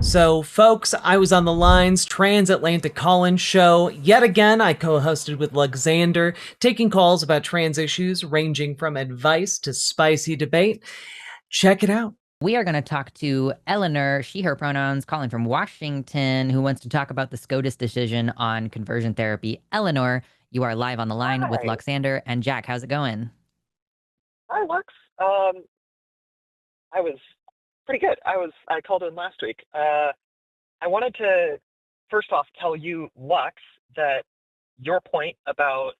So, folks, I was on the Line's Transatlantic Call-In show. Yet again, I co-hosted with Alexander, taking calls about trans issues ranging from advice to spicy debate. Check it out. We are going to talk to Eleanor, she, her pronouns, calling from Washington, who wants to talk about the SCOTUS decision on conversion therapy. Eleanor, you are live on the line with Hi. Luxander and Jack. How's it going? Hi, Lux. I was pretty good. I called in last week. I wanted to first off tell you, Lux, that your point about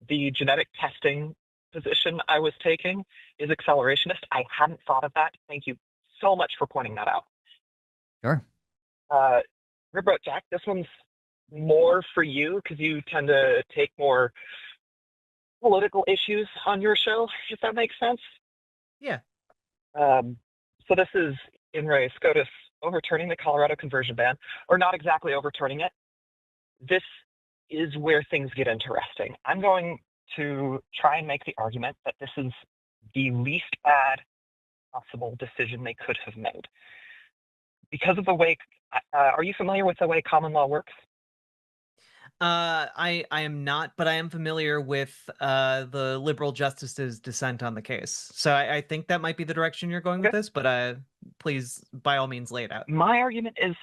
the genetic testing position I was taking is accelerationist. I hadn't thought of that. Thank you so much for pointing that out. Sure. Uh, Riverboat Jack, this one's more for you because you tend to take more political issues on your show, if that makes sense. Yeah. Um, so this is in re SCOTUS overturning the Colorado conversion ban, or not exactly overturning it. This is where things get interesting. I'm going to try and make the argument that this is the least bad possible decision they could have made. Because of the way, are you familiar with the way common law works? I am not, but I am familiar with the liberal justice's dissent on the case. So I think that might be the direction you're going with Okay. this, but please, by all means, lay it out. My argument is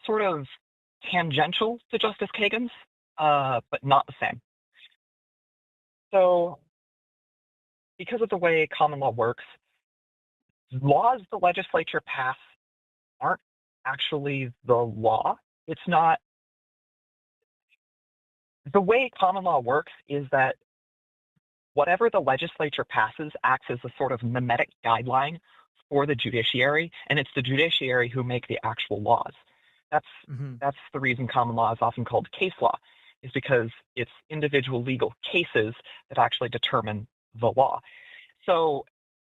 sort of tangential to Justice Kagan's, but not the same. So, because of the way common law works, laws the legislature pass aren't actually the law. It's not the way common law works is that whatever the legislature passes acts as a sort of mimetic guideline for the judiciary, and it's the judiciary who make the actual laws. That's Hmm. that's the reason common law is often called case law, is because it's individual legal cases that actually determine the law. So,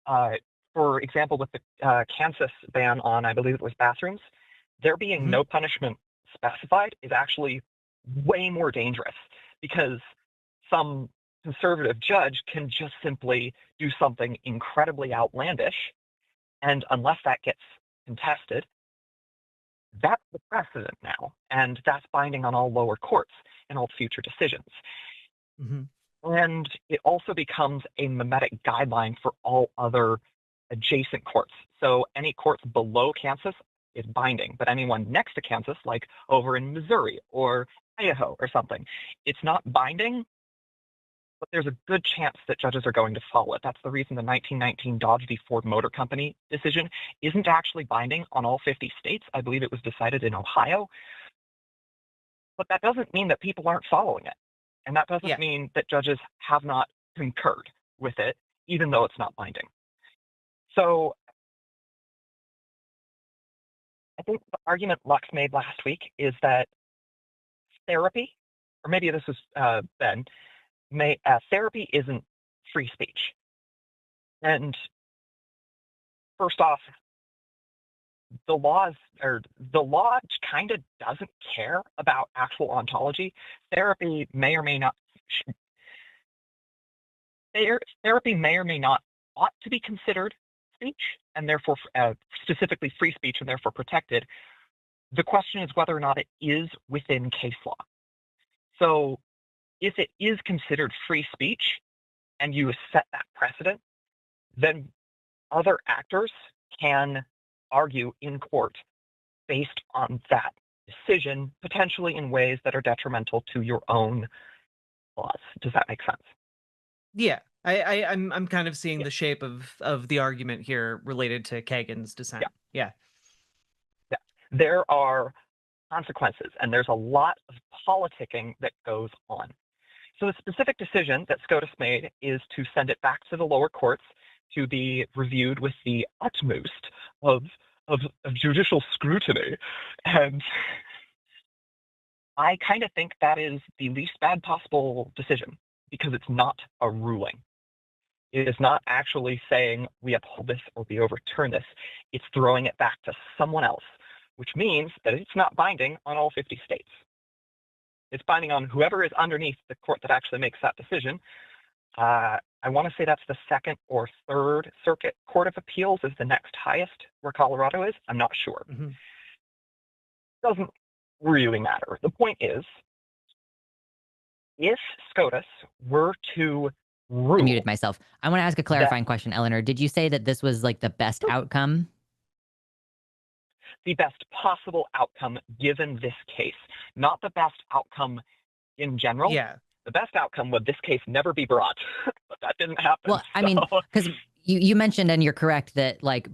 uh, for example, with the Kansas ban on, I believe it was bathrooms, there being Hmm. no punishment specified is actually way more dangerous because some conservative judge can just simply do something incredibly outlandish. And unless that gets contested, that's the precedent now. And that's binding on all lower courts and all future decisions. Hmm. And it also becomes a mimetic guideline for all other adjacent courts. So any courts below Kansas is binding, but anyone next to Kansas, like over in Missouri or Idaho or something, it's not binding, but there's a good chance that judges are going to follow it. That's the reason the 1919 Dodge v. Ford Motor Company decision isn't actually binding on all 50 states. I believe it was decided in Ohio, but that doesn't mean that people aren't following it. And that doesn't Yeah. mean that judges have not concurred with it, even though it's not binding. So I think the argument Lux made last week is that therapy, or maybe this was Ben, therapy isn't free speech. And first off, the law kind of doesn't care about actual ontology. Therapy may or may not therapy may or may not ought to be considered speech, and therefore specifically free speech, and therefore protected. The question is whether or not it is within case law. So if it is considered free speech and you set that precedent, then other actors can argue in court based on that decision, potentially in ways that are detrimental to your own laws. Does that make sense? Yeah. I'm kind of seeing Yeah. the shape of the argument here related to Kagan's Yeah. dissent. Yeah. Yeah. There are consequences, and there's a lot of politicking that goes on. So the specific decision that SCOTUS made is to send it back to the lower courts to be reviewed with the utmost of of judicial scrutiny. And I kind of think that is the least bad possible decision because it's not a ruling. It is not actually saying we uphold this or we overturn this. It's throwing it back to someone else, which means that it's not binding on all 50 states. It's binding on whoever is underneath the court that actually makes that decision. I want to say that's the Second or Third Circuit Court of Appeals is the next highest where Colorado is. I'm not sure. Hmm. doesn't really matter. The point is, if SCOTUS were to I muted rule myself. I want to ask a that clarifying question, Eleanor. Did you say that this was like the best outcome? the best possible outcome given this case, not the best outcome in general. Yeah. The best outcome would this case never be brought, but that didn't happen. Well, I mean, because you mentioned, and you're correct, that like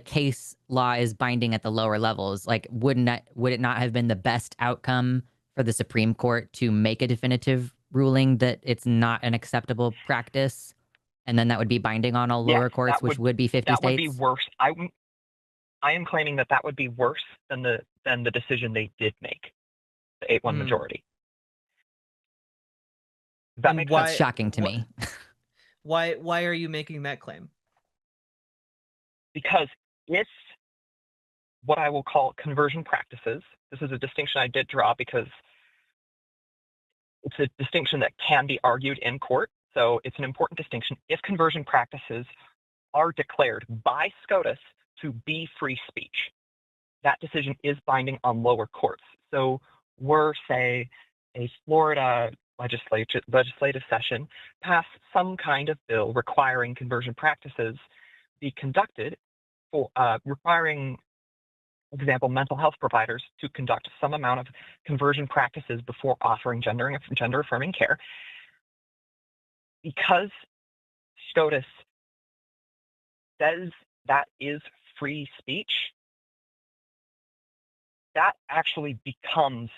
case law is binding at the lower levels. Like, would it not have been the best outcome for the Supreme Court to make a definitive ruling that it's not an acceptable practice, and then that would be binding on all yes, lower courts, which would be 50 that states? would be worse. I am claiming that would be worse than the decision they did make, the 8-1 majority. Does that make sense? That's shocking to me. Why are you making that claim? Because it's what I will call conversion practices. This is a distinction I did draw because it's a distinction that can be argued in court. So it's an important distinction. If conversion practices are declared by SCOTUS to be free speech, that decision is binding on lower courts. So were, say, a Florida legislative session pass some kind of bill requiring conversion practices be conducted, for requiring, for example, mental health providers to conduct some amount of conversion practices before offering gender-affirming care, because SCOTUS says that is free speech, that actually becomes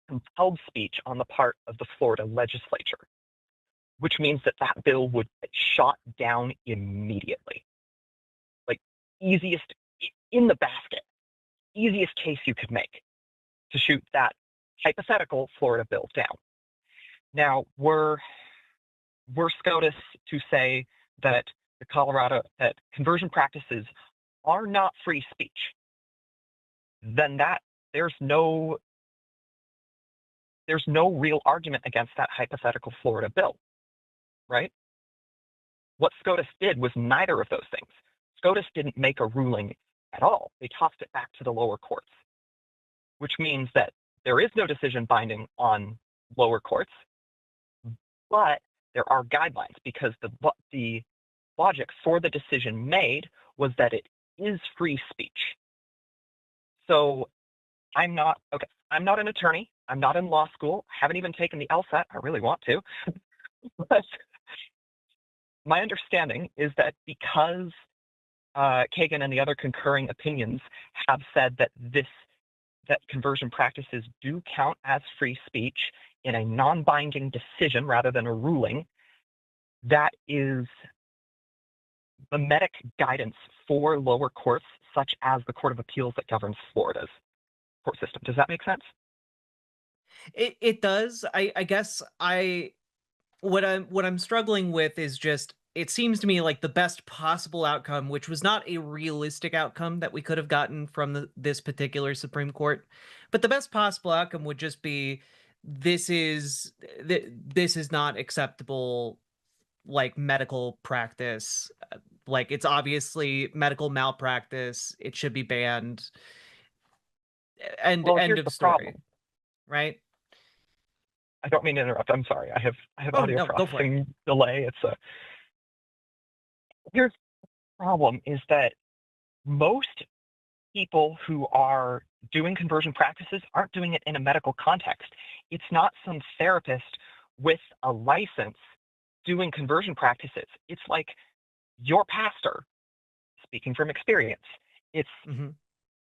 compelled speech on the part of the Florida legislature, which means that bill would get shot down immediately. Like, easiest in the basket, easiest case you could make to shoot that hypothetical Florida bill down. Now, were SCOTUS to say that that conversion practices are not free speech, then there's no real argument against that hypothetical Florida bill, right? What SCOTUS did was neither of those things. SCOTUS didn't make a ruling at all. They tossed it back to the lower courts, which means that there is no decision binding on lower courts, but there are guidelines because the logic for the decision made was that it is free speech. So I'm not an attorney. I'm not in law school. I haven't even taken the LSAT. I really want to. But my understanding is that because Kagan and the other concurring opinions have said that that conversion practices do count as free speech in a non-binding decision rather than a ruling, that is mimetic guidance for lower courts, such as the Court of Appeals that governs Florida's court system. Does that make sense? It does. I guess what I'm struggling with is just, it seems to me like the best possible outcome, which was not a realistic outcome that we could have gotten from this particular Supreme Court, but the best possible outcome would just be this is not acceptable, like, medical practice. Like, it's obviously medical malpractice. It should be banned. And end of story. Problem. Right? I don't mean to interrupt. I'm sorry. I have audio no, processing delay. Here's the problem is that most people who are doing conversion practices aren't doing it in a medical context. It's not some therapist with a license doing conversion practices. It's like your pastor, speaking from experience. It's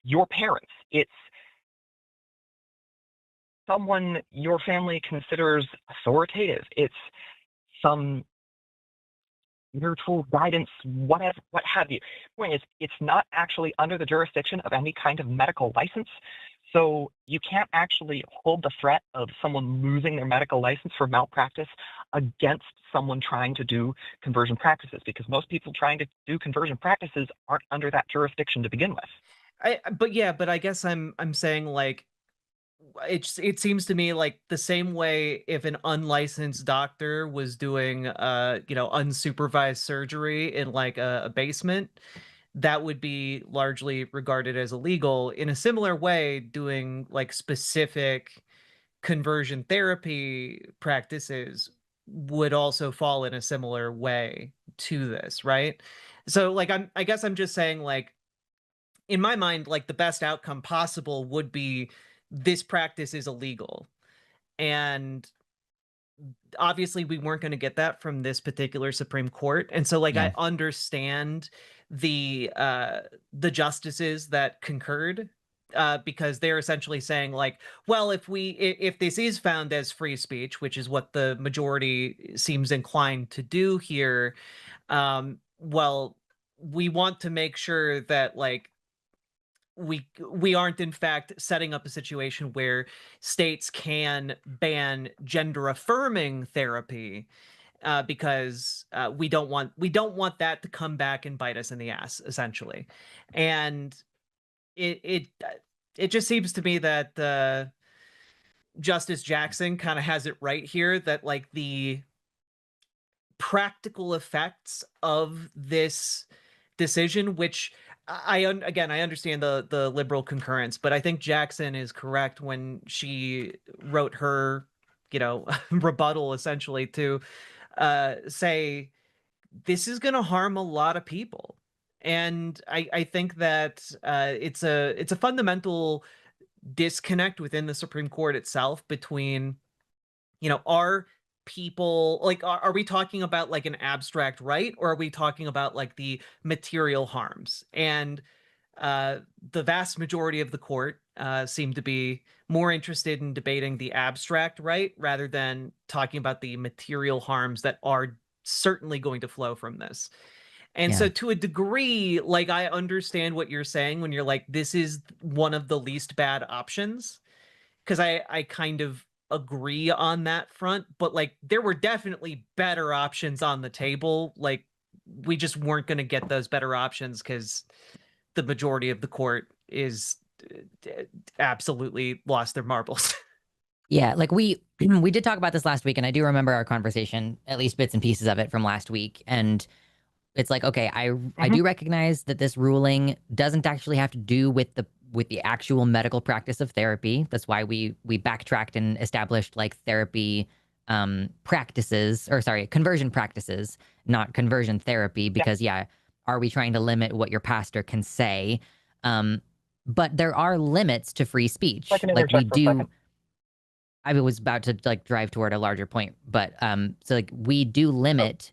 your parents. It's someone your family considers authoritative. It's some spiritual guidance, what have you. Point is, it's not actually under the jurisdiction of any kind of medical license. So you can't actually hold the threat of someone losing their medical license for malpractice against someone trying to do conversion practices, because most people trying to do conversion practices aren't under that jurisdiction to begin with. But I guess I'm saying, like, it seems to me like the same way if an unlicensed doctor was doing unsupervised surgery in like a basement, that would be largely regarded as illegal. In a similar way, doing like specific conversion therapy practices would also fall in a similar way to this, right? So like I guess I'm just saying, like, in my mind, like the best outcome possible would be this practice is illegal. And obviously we weren't going to get that from this particular Supreme Court. And so like Yeah. I understand the justices that concurred, because they're essentially saying like, well, if this is found as free speech, which is what the majority seems inclined to do here, well, we want to make sure that like we aren't in fact setting up a situation where states can ban gender affirming therapy, because we don't want that to come back and bite us in the ass, essentially. And it just seems to me that Justice Jackson kind of has it right here, that like the practical effects of this decision, which again, I understand the liberal concurrence, but I think Jackson is correct when she wrote her, rebuttal, essentially, to say this is going to harm a lot of people. And I think that it's a fundamental disconnect within the Supreme Court itself between, are people like, are we talking about like an abstract right, or are we talking about like the material harms? And the vast majority of the court seem to be more interested in debating the abstract right rather than talking about the material harms that are certainly going to flow from this. And Yeah. so to a degree, like, I understand what you're saying when you're like, this is one of the least bad options, because I kind of agree on that front, but like there were definitely better options on the table. Like, we just weren't going to get those better options because the majority of the court is absolutely lost their marbles. Yeah, like we did talk about this last week, and I do remember our conversation, at least bits and pieces of it from last week. And it's like, okay, I do recognize that this ruling doesn't actually have to do with the actual medical practice of therapy. That's why we backtracked and established like therapy practices, or sorry, conversion practices, not conversion therapy, because yeah, are we trying to limit what your pastor can say? But there are limits to free speech. I can Like we interject for a second. do. I was about to like drive toward a larger point, but so like we do limit,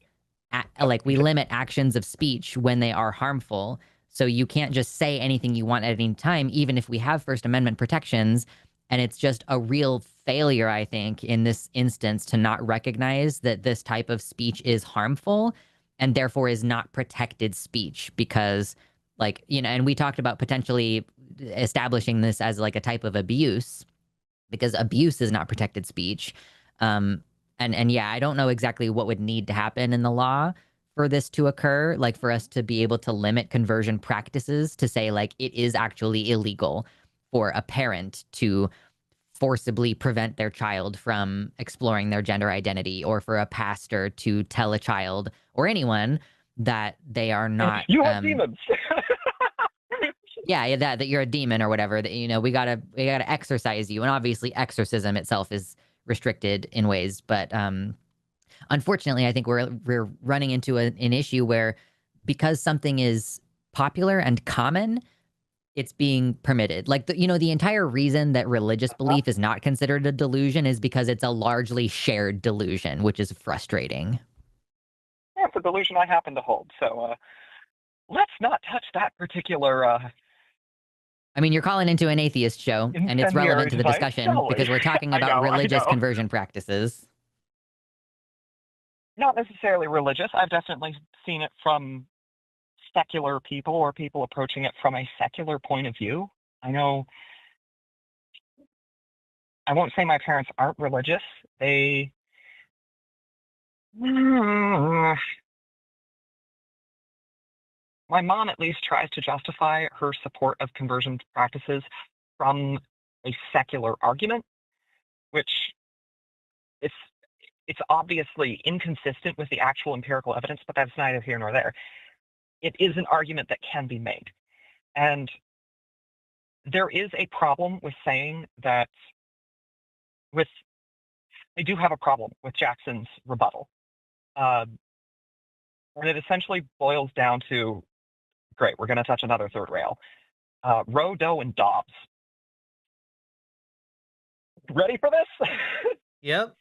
we limit actions of speech when they are harmful. So you can't just say anything you want at any time, even if we have First Amendment protections. And it's just a real failure, I think, in this instance to not recognize that this type of speech is harmful and therefore is not protected speech, because like, and we talked about potentially establishing this as like a type of abuse, because abuse is not protected speech. And yeah, I don't know exactly what would need to happen in the law for this to occur, like for us to be able to limit conversion practices to say like it is actually illegal for a parent to forcibly prevent their child from exploring their gender identity, or for a pastor to tell a child or anyone that they are not You have demons. yeah, that you're a demon or whatever, that we gotta exorcise you. And obviously exorcism itself is restricted in ways, but unfortunately I think we're running into an issue where, because something is popular and common, it's being permitted. Like the entire reason that religious belief is not considered a delusion is because it's a largely shared delusion, which is frustrating. Yeah, it's a delusion I happen to hold. So let's not touch that particular I mean, you're calling into an atheist show, and it's incendiary relevant to the device, discussion shall we? because we're talking I about know. religious conversion practices. Not necessarily religious. I've definitely seen it from secular people, or people approaching it from a secular point of view. I know, I won't say my parents aren't religious. My mom at least tries to justify her support of conversion practices from a secular argument, which it's obviously inconsistent with the actual empirical evidence, but that's neither here nor there. it is an argument that can be made. And there is a problem with saying that I do have a problem with Jackson's rebuttal. And it essentially boils down to, great, we're going to touch another third rail. Roe, Doe, and Dobbs. Ready for this? Yep.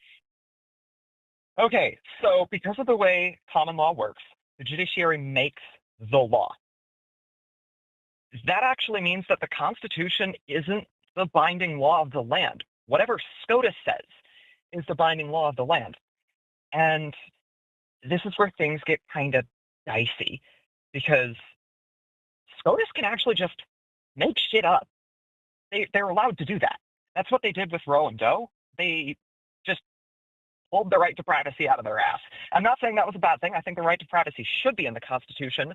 Okay, so because of the way common law works, the judiciary makes the law. That actually means that the Constitution isn't the binding law of the land. Whatever SCOTUS says is the binding law of the land. And this is where things get kind of dicey, because SCOTUS can actually just make shit up. They're allowed to do that. That's what they did with Roe and Doe. They just pulled the right to privacy out of their ass. I'm not saying that was a bad thing. I think the right to privacy should be in the Constitution.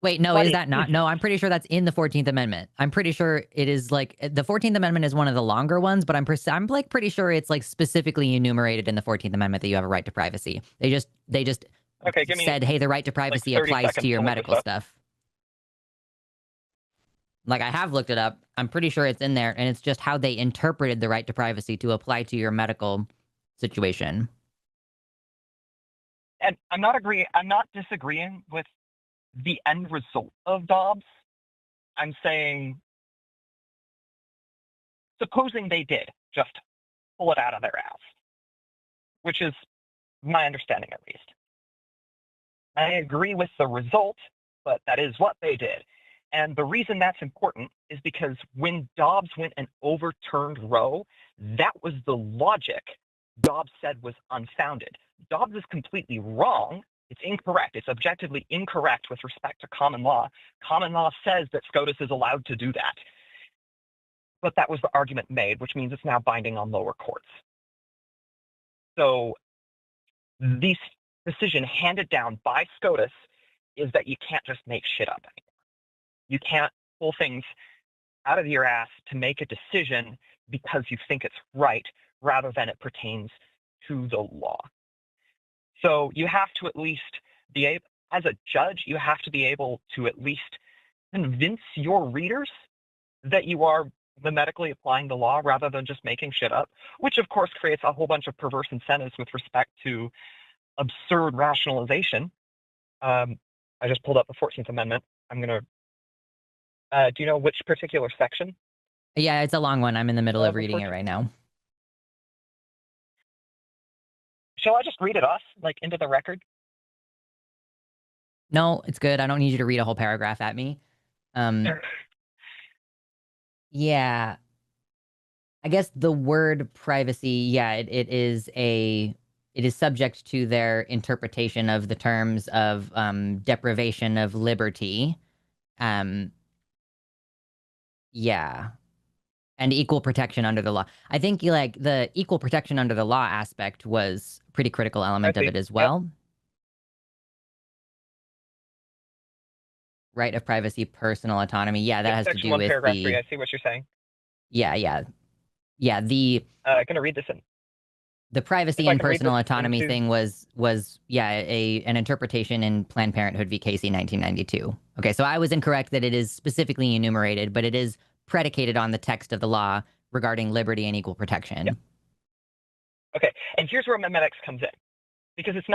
Wait, no, is that not? No, I'm pretty sure that's in the 14th Amendment. I'm pretty sure it is like the 14th Amendment is one of the longer ones, but I'm like pretty sure it's like specifically enumerated in the 14th Amendment that you have a right to privacy. They just okay, said, hey, the right to privacy like 30 applies to seconds your to look medical this up. stuff. Like, I have looked it up. I'm pretty sure it's in there, and it's just how they interpreted the right to privacy to apply to your medical situation. And I'm not disagreeing with the end result of Dobbs. I'm saying, supposing they did just pull it out of their ass, which is my understanding at least. I agree with the result, but that is what they did. And the reason that's important is because when Dobbs went and overturned Roe, that was the logic Dobbs said was unfounded. Dobbs is completely wrong. It's incorrect. It's objectively incorrect with respect to common law. Common law says that SCOTUS is allowed to do that. But that was the argument made, which means it's now binding on lower courts. So this decision handed down by SCOTUS is that you can't just make shit up anymore. You can't pull things out of your ass to make a decision because you think it's right rather than it pertains to the law. So you have to at least be able, as a judge, you have to be able to at least convince your readers that you are medically applying the law rather than just making shit up, which of course creates a whole bunch of perverse incentives with respect to absurd rationalization. I just pulled up the 14th Amendment. I'm going to, do you know which particular section? Yeah, it's a long one. I'm in the middle of reading it right now. Shall I just read it off, like, into the record? No, it's good. I don't need you to read a whole paragraph at me. Yeah. I guess the word privacy, yeah, it is subject to their interpretation of the terms of deprivation of liberty. Yeah. And equal protection under the law. I think like the equal protection under the law aspect was a pretty critical element of it as well. Yep. Right of privacy, personal autonomy. Yeah, that has to do with paragraph 3. I see what you're saying. Yeah. I'm gonna read this in. The privacy and personal autonomy thing was an interpretation in Planned Parenthood v. Casey 1992. Okay, so I was incorrect that it is specifically enumerated, but it is predicated on the text of the law regarding liberty and equal protection. Yeah. Okay, and here's where memetics comes in, because it's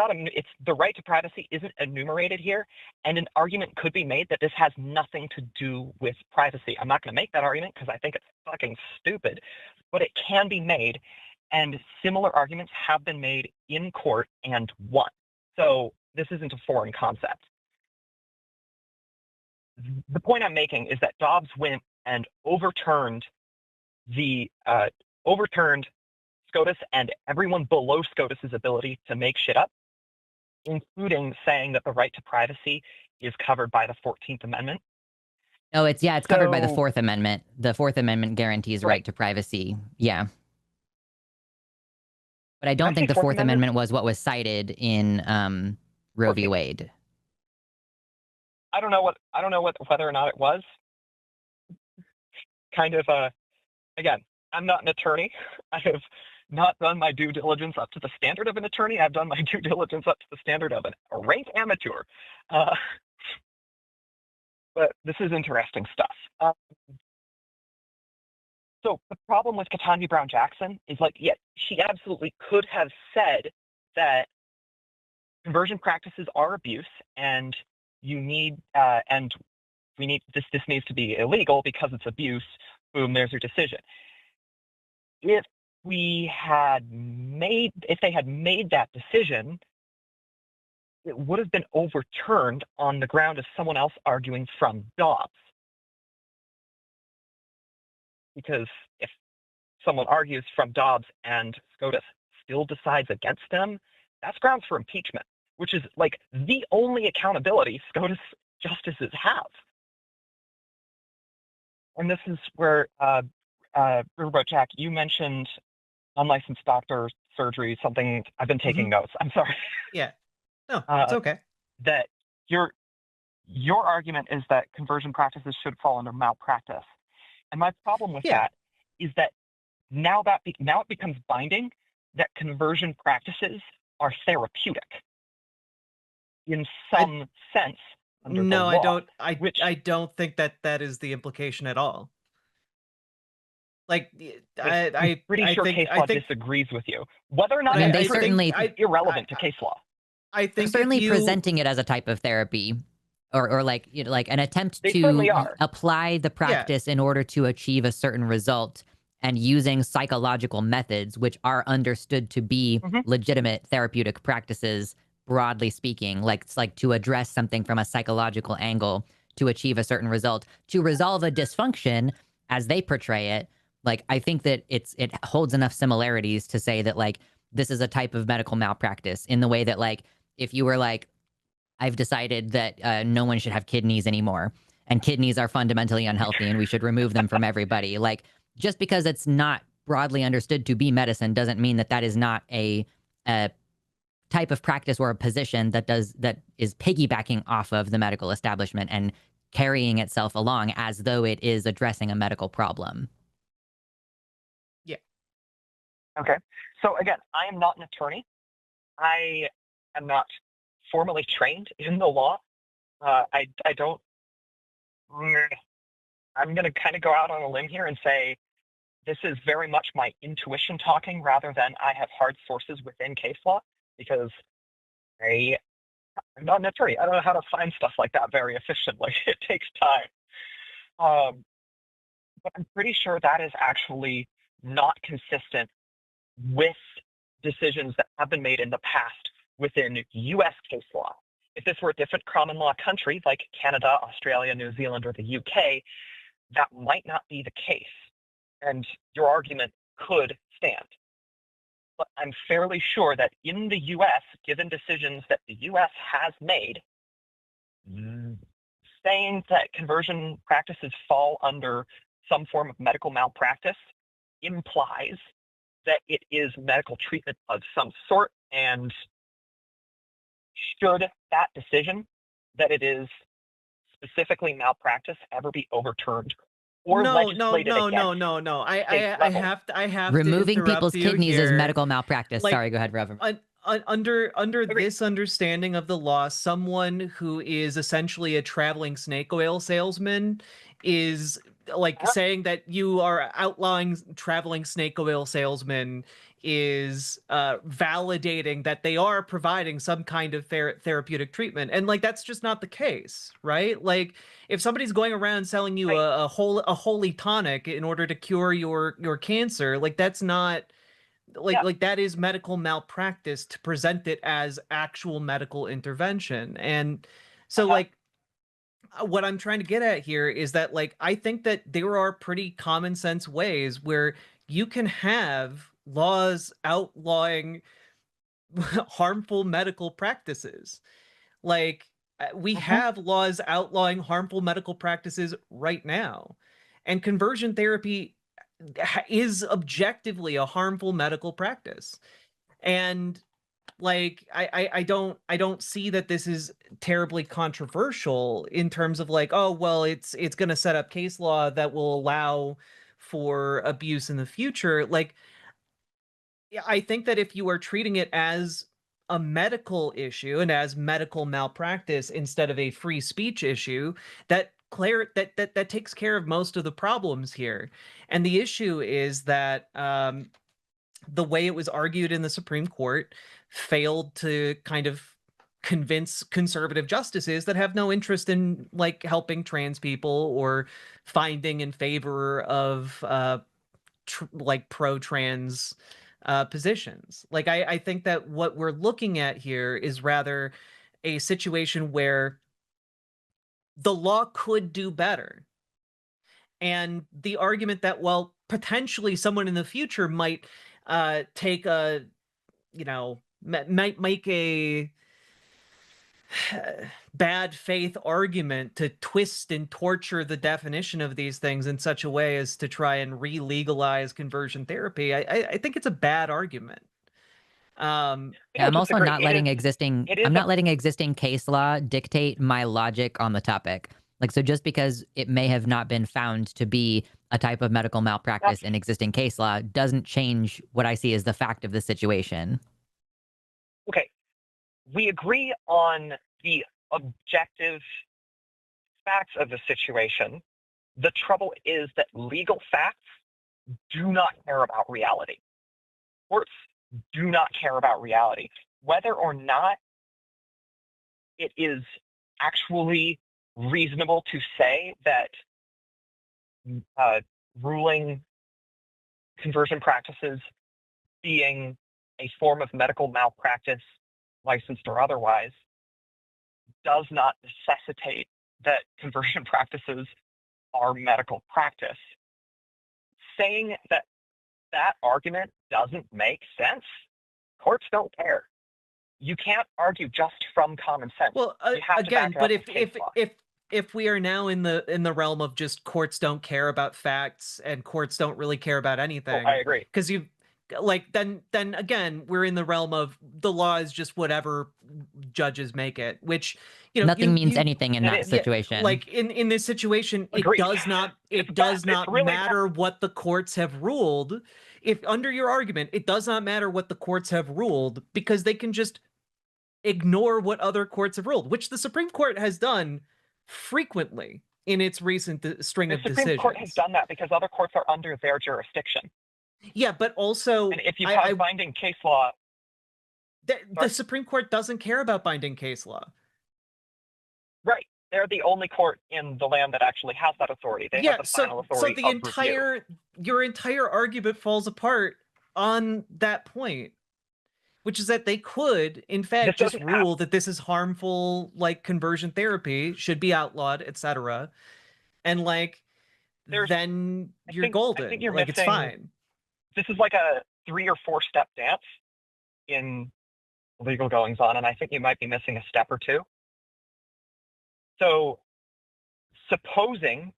the right to privacy isn't enumerated here, and an argument could be made that this has nothing to do with privacy. I'm not going to make that argument because I think it's fucking stupid, but it can be made, and similar arguments have been made in court and won. So this isn't a foreign concept. The point I'm making is that Dobbs went and overturned SCOTUS and everyone below SCOTUS's ability to make shit up, including saying that the right to privacy is covered by the 14th Amendment. Oh, it's covered by the 4th Amendment. The 4th Amendment guarantees right to privacy. Yeah. But I don't think the 4th Amendment was what was cited in Roe v. Wade. I don't know whether or not it was. Kind of, again, I'm not an attorney. I have not done my due diligence up to the standard of an attorney. I've done my due diligence up to the standard of a rank amateur. But this is interesting stuff. So the problem with Ketanji Brown Jackson is like, yeah, she absolutely could have said that conversion practices are abuse, and you need and we need this needs to be illegal because it's abuse. Boom, there's your decision. If they had made that decision, it would have been overturned on the ground of someone else arguing from Dobbs. Because if someone argues from Dobbs and SCOTUS still decides against them, that's grounds for impeachment, which is like the only accountability SCOTUS justices have. And this is where, Riverboat Jack, you mentioned unlicensed doctor surgery, something I've been taking notes. I'm sorry. Yeah. No, it's okay. That your argument is that conversion practices should fall under malpractice. And my problem with that is that now it becomes binding that conversion practices are therapeutic in some sense under the law. I don't think that is the implication at all. Like, I'm pretty sure case law disagrees with you. Whether or not they certainly is irrelevant to case law. I think certainly presenting it as a type of therapy, or like, you know, like an attempt to apply the practice in order to achieve a certain result, and using psychological methods, which are understood to be legitimate therapeutic practices, broadly speaking, like it's like to address something from a psychological angle to achieve a certain result, to resolve a dysfunction as they portray it. Like, I think that it holds enough similarities to say that, like, this is a type of medical malpractice, in the way that, like, if you were like, I've decided that no one should have kidneys anymore, and kidneys are fundamentally unhealthy and we should remove them from everybody. Like, just because it's not broadly understood to be medicine doesn't mean that that is not a type of practice or a position that is piggybacking off of the medical establishment and carrying itself along as though it is addressing a medical problem. Yeah. Okay. So again, I am not an attorney. I am not formally trained in the law. I don't. I'm going to kind of go out on a limb here and say this is very much my intuition talking, rather than I have hard sources within case law, because I'm not an attorney. I don't know how to find stuff like that very efficiently. It takes time. But I'm pretty sure that is actually not consistent with decisions that have been made in the past within U.S. case law. If this were a different common law country like Canada, Australia, New Zealand, or the UK, that might not be the case, and your argument could stand. But I'm fairly sure that in the U.S., given decisions that the U.S. has made, saying that conversion practices fall under some form of medical malpractice implies that it is medical treatment of some sort, and should that decision that it is specifically malpractice ever be overturned or legislated against? No. I have removing to people's kidneys here. Is medical malpractice. Like, sorry, go ahead, Reverend. Under this understanding of the law, someone who is essentially a traveling snake oil salesman is like saying that you are outlawing traveling snake oil salesmen is validating that they are providing some kind of therapeutic treatment, and like that's just not the case, right? Like, if somebody's going around selling you a holy tonic in order to cure your cancer, like that's not like that is medical malpractice to present it as actual medical intervention. And so like what I'm trying to get at here is that, like, I think that there are pretty common sense ways where you can have laws outlawing harmful medical practices. Like, we have laws outlawing harmful medical practices right now, and conversion therapy is objectively a harmful medical practice. And like I don't see that this is terribly controversial in terms of like, oh well, it's going to set up case law that will allow for abuse in the future. Like, I think that if you are treating it as a medical issue and as medical malpractice instead of a free speech issue, that that takes care of most of the problems here. And the issue is that the way it was argued in the Supreme Court failed to kind of convince conservative justices that have no interest in like helping trans people or finding in favor of like pro-trans positions. Like I think that what we're looking at here is rather a situation where the law could do better. And the argument that, well, potentially someone in the future might take a, might make a bad faith argument to twist and torture the definition of these things in such a way as to try and re-legalize conversion therapy. I think it's a bad argument. Yeah, I'm also not letting existing case law dictate my logic on the topic. Like, so just because it may have not been found to be a type of medical malpractice in existing case law doesn't change what I see as the fact of the situation. Okay. We agree on the objective facts of the situation. The trouble is that legal facts do not care about reality. Courts do not care about reality. Whether or not it is actually reasonable to say that ruling conversion practices being a form of medical malpractice, licensed or otherwise, does not necessitate that conversion practices are medical practice. Saying that that argument doesn't make sense, courts don't care. You can't argue just from common sense. Well, again, but if we are now in the realm of just courts don't care about facts and courts don't really care about anything, I agree. Because you like then again we're in the realm of the law is just whatever judges make it, which nothing means anything in that situation. Yeah, like in this situation, Agreed. it does not matter what the courts have ruled. If under your argument, it does not matter what the courts have ruled because they can just ignore what other courts have ruled, which the Supreme Court has done frequently in its recent string of decisions. The Supreme Court has done that because other courts are under their jurisdiction. Yeah, but also, and if you have binding case law, the Supreme Court doesn't care about binding case law. Right. They're the only court in the land that actually has that authority. They have the final authority. So your entire argument falls apart on that point, which is that they could, in fact, just rule that this is harmful, like conversion therapy should be outlawed, etc. And like, then you're golden. I think you're missing, it's fine. This is like a 3 or 4 step dance in legal goings on, and I think you might be missing a step or 2. So, supposing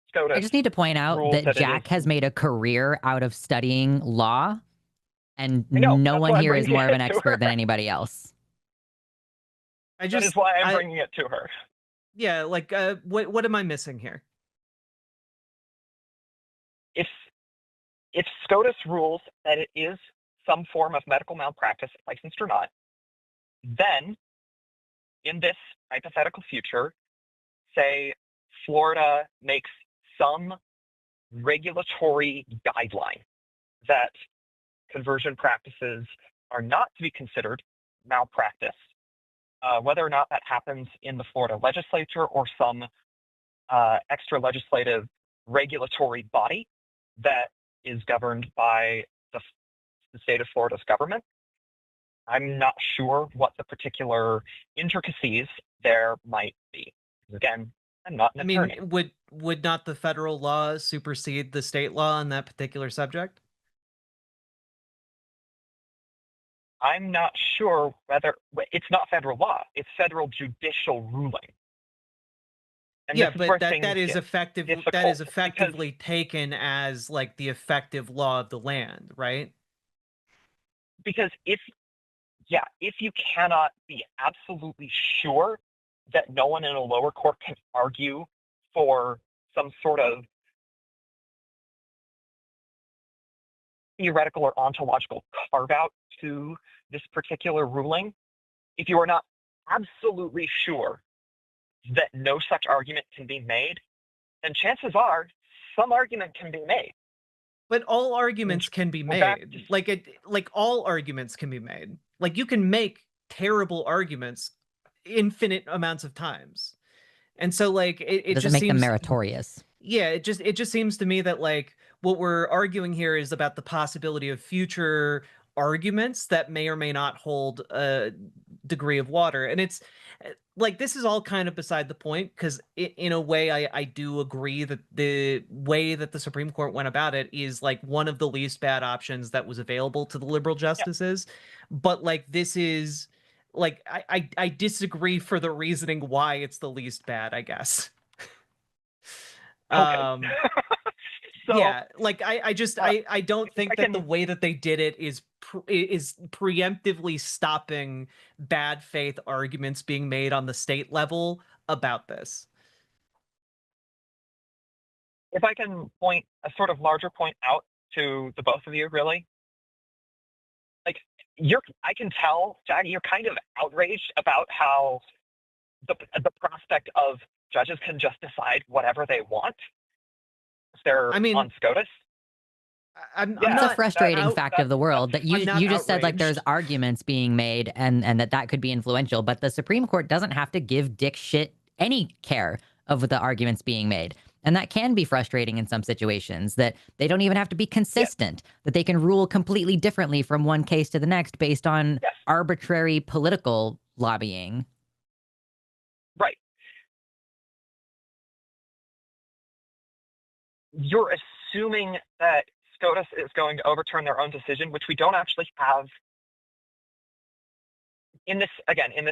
SCOTUS, I just need to point out that Jack has made a career out of studying law, and no one here is more of an expert than anybody else. That is why I'm bringing it to her. Yeah, like, what am I missing here? If SCOTUS rules that it is some form of medical malpractice, licensed or not, then in this hypothetical future, say Florida makes some regulatory guideline that conversion practices are not to be considered malpractice, whether or not that happens in the Florida legislature or some extra legislative regulatory body that is governed by the state of Florida's government. I'm not sure what the particular intricacies there might be. Again, I'm not an attorney. I mean, would not the federal law supersede the state law on that particular subject? I'm not sure whether it's not federal law; it's federal judicial ruling. And yeah, but that is effective. That is effectively taken as like the effective law of the land, right? Because if you cannot be absolutely sure that no one in a lower court can argue for some sort of theoretical or ontological carve-out to this particular ruling, if you are not absolutely sure that no such argument can be made, then chances are some argument can be made. But all arguments can be made. Like all arguments can be made. Like you can make terrible arguments infinite amounts of times. And so like it doesn't just make seems them meritorious. Yeah, it just seems to me that like what we're arguing here is about the possibility of future arguments that may or may not hold a degree of water. And it's like this is all kind of beside the point, because in a way I do agree that the way that the Supreme Court went about it is like one of the least bad options that was available to the liberal justices. But like this is like I disagree for the reasoning why it's the least bad, I guess. Okay. So, yeah, like I don't think that the way that they did it is preemptively stopping bad faith arguments being made on the state level about this. If I can point a sort of larger point out to the both of you, really, like I can tell, Jack, you're kind of outraged about how the prospect of judges can just decide whatever they want if they're on SCOTUS. It's a frustrating fact of the world that you just said like there's arguments being made and that could be influential, but the Supreme Court doesn't have to give dick shit any care of the arguments being made. And that can be frustrating in some situations, that they don't even have to be consistent, that they can rule completely differently from one case to the next based on arbitrary political lobbying. Right. You're assuming that SCOTUS is going to overturn their own decision, which we don't actually have in this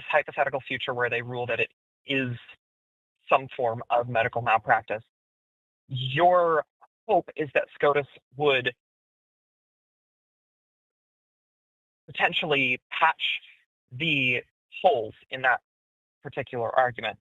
hypothetical future where they rule that it is some form of medical malpractice. Your hope is that SCOTUS would potentially patch the holes in that particular argument.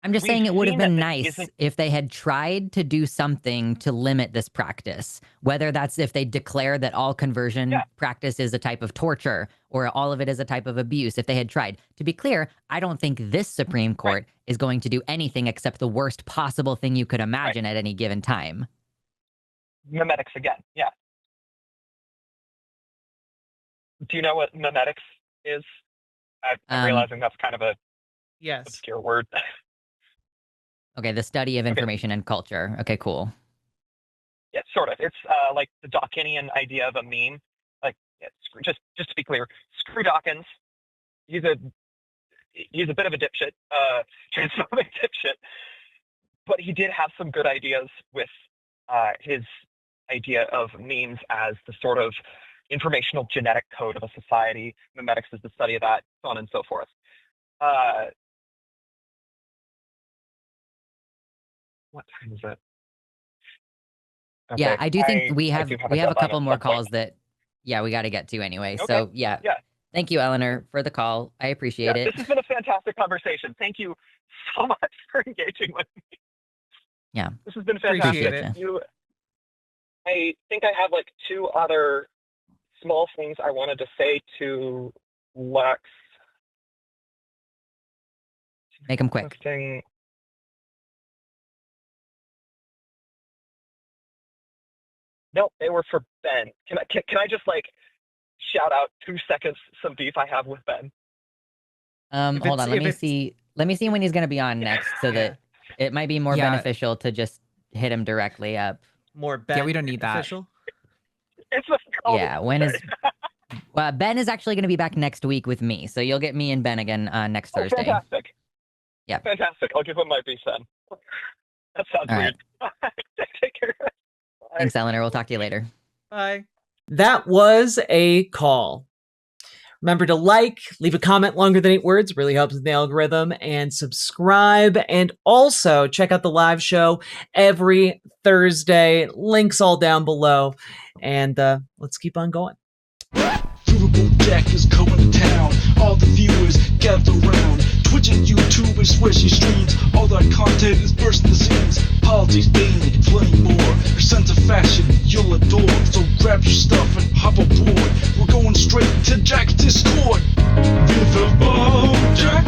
I'm just saying it would have been nice if they had tried to do something to limit this practice, whether that's if they declare that all conversion practice is a type of torture or all of it is a type of abuse. If they had tried. To be clear, I don't think this Supreme Court is going to do anything except the worst possible thing you could imagine at any given time. Memetics again, yeah. Do you know what memetics is? I'm realizing that's kind of a obscure word. Okay, the study of information and culture. Okay, cool. Yeah, sort of. It's like the Dawkinian idea of a meme. Like, just to be clear, screw Dawkins. He's a bit of a dipshit, transphobic dipshit. But he did have some good ideas with his idea of memes as the sort of informational genetic code of a society. Memetics is the study of that, so on and so forth. What time is it? Okay. Yeah, I do think we have a couple more calls that we got to get to anyway. Okay. So yeah. Thank you, Eleanor, for the call. I appreciate it. This has been a fantastic conversation. Thank you so much for engaging with me. Yeah. This has been fantastic. I think I have like two other small things I wanted to say to Lex. Make them quick. No, they were for Ben. Can I just like shout out 2 seconds some beef I have with Ben? Hold on. Let me see when he's going to be on next, so that it might be more beneficial to just hit him directly up. More Ben. Yeah, we don't need that. It's when is? Well, Ben is actually going to be back next week with me, so you'll get me and Ben again next Thursday. Fantastic. Yeah. Fantastic. I'll give him my beef then. That sounds weird. Take care. Bye. Thanks, Eleanor. We'll talk to you later. Bye. That was a call. Remember to like, leave a comment longer than 8 words, really helps with the algorithm, and subscribe. And also check out the live show every Thursday. Links all down below. And let's keep on going. Riverboat Jack is coming to town. All the viewers gather around. Twitch and YouTube is where she streams. All that content is bursting the scenes. Politics, daily, plenty more. Her sense of fashion you'll adore. So grab your stuff and hop aboard. We're going straight to Jack's Discord. Riverboat Jack.